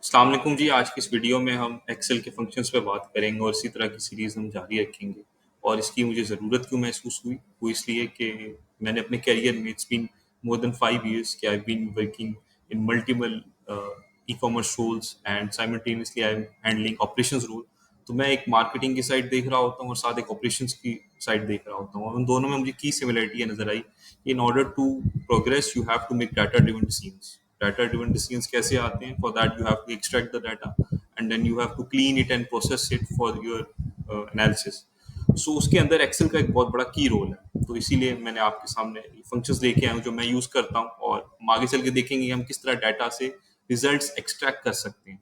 अस्सलाम वालेकुम जी। आज की इस वीडियो में हम एक्सेल के फंक्शंस पे बात करेंगे और इसी तरह की सीरीज़ हम जारी रखेंगे। और इसकी मुझे ज़रूरत क्यों महसूस हुई? वो इसलिए कि मैंने अपने करियर में it's been more than 5 years कि I have been working in multiple e-commerce roles and simultaneously I am handling operations role. तो मैं एक मार्केटिंग की साइड देख रहा होता हूँ और साथ एक ऑपरेशंस की साइड देख रहा होता हूँ और उन दोनों में मुझे की सिमिलरिटी नज़र आई। In order to progress you have to make data driven decisions. Data driven decisions कैसे आते हैं? For that you have to extract the data and then you have to clean it and process it for your analysis. So उसके अंदर Excel का एक बहुत बड़ा की रोल है। तो इसीलिए मैंने आपके सामने फंक्शंस लेके आया हूँ जो मैं यूज़ करता हूँ और हम आगे चल के देखेंगे कि हम किस तरह डाटा से रिजल्ट्स एक्सट्रैक्ट कर सकते हैं।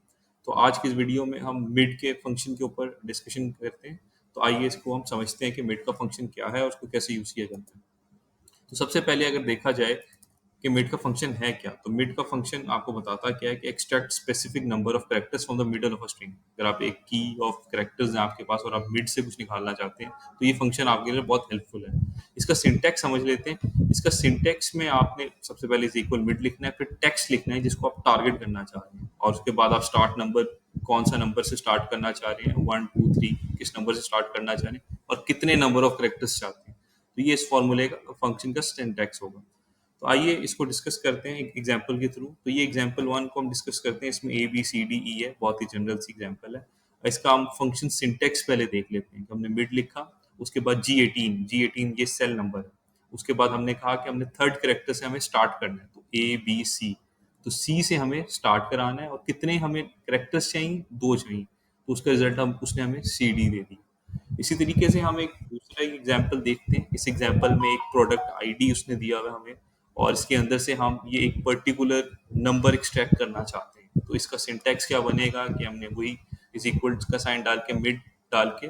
तो आज की इस वीडियो में हम मिड के फंक्शन के ऊपर डिस्कशन करते हैं। तो आइए इसको हम समझते हैं कि मिड का फंक्शन क्या है और उसको कैसे यूज़ किया जाता है। तो सबसे पहले अगर देखा जाए कि मिड का फंक्शन है क्या, तो मिड का फंक्शन आपको बताता क्या है कि extract specific number of characters from the middle of a string. अगर आप एक की ऑफ कैरेक्टर्स हैं आपके पास और आप मिड से कुछ निकालना चाहते हैं तो ये फंक्शन आपके लिए बहुत हेल्पफुल है। इसका सिंटैक्स समझ लेते हैं। इसका सिंटैक्स में आपने सबसे पहले इज इक्वल मिड लिखना है, फिर टेक्स्ट लिखना है जिसको आप टारगेट करना चाह रहे हैं और उसके बाद आप स्टार्ट नंबर, कौन सा नंबर से स्टार्ट करना चाह रहे हैं, 1 2 3 किस नंबर से स्टार्ट करना चाह रहे हैं और कितने नंबर ऑफ कैरेक्टर्स चाहते हैं। तो ये इस फॉर्मूले का फंक्शन का सिंटैक्स होगा। तो आइए इसको डिस्कस करते हैं एक एग्जांपल के थ्रू। तो ये एग्जांपल 1 को हम डिस्कस करते हैं। इसमें A B C D E है, बहुत ही जनरल सी एग्जांपल है। इसका हम फंक्शन सिंटैक्स पहले देख लेते हैं कि हमने मिड लिखा, उसके बाद जी एटीन ये सेल नंबर है। उसके बाद हमने कहा कि हमने थर्ड कैरेक्टर से हमें स्टार्ट करना है, तो ए बी सी। तो सी से हमें स्टार्ट कराना है और कितने हमें कैरेक्टर्स चाहिए, 2 चाहिए। तो उसका रिजल्ट हम उसने हमें सी डी दे दिया। इसी तरीके से हम एक दूसरा एग्जाम्पल देखते हैं। इस एग्जाम्पल में एक प्रोडक्ट आईडी उसने दिया हुआ है हमें और इसके अंदर से हम ये एक पर्टिकुलर नंबर एक्सट्रैक्ट करना चाहते हैं। तो इसका सिंटैक्स क्या बनेगा कि हमने वही इज इक्वल का साइन डाल के मिड डाल के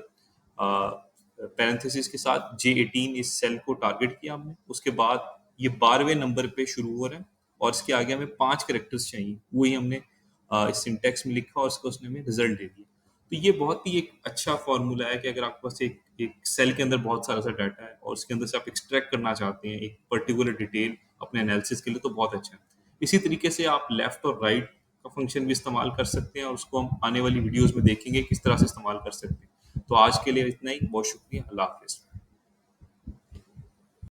पैरेंथेसिस के साथ J18 इस सेल को टारगेट किया हमने। उसके बाद ये 12वें नंबर पे शुरू हो रहा है और इसके आगे हमें 5 कैरेक्टर्स चाहिए, वही हमने इस सिंटैक्स में लिखा और उसको उसने हमें रिजल्ट दे दिया। तो ये बहुत ही एक अच्छा फॉर्मूला है कि अगर आपके पास एक एक सेल के अंदर बहुत सारा सा डाटा है और उसके अंदर से आप एक्सट्रैक्ट करना चाहते हैं एक पर्टिकुलर डिटेल अपने एनालिसिस के लिए, तो बहुत अच्छा है। इसी तरीके से आप लेफ्ट और राइट का फंक्शन भी इस्तेमाल कर सकते हैं और उसको हम आने वाली वीडियोस में देखेंगे किस तरह से इस्तेमाल कर सकते हैं। तो आज के लिए इतना ही। बहुत शुक्रिया। अल्लाह हाफिज़।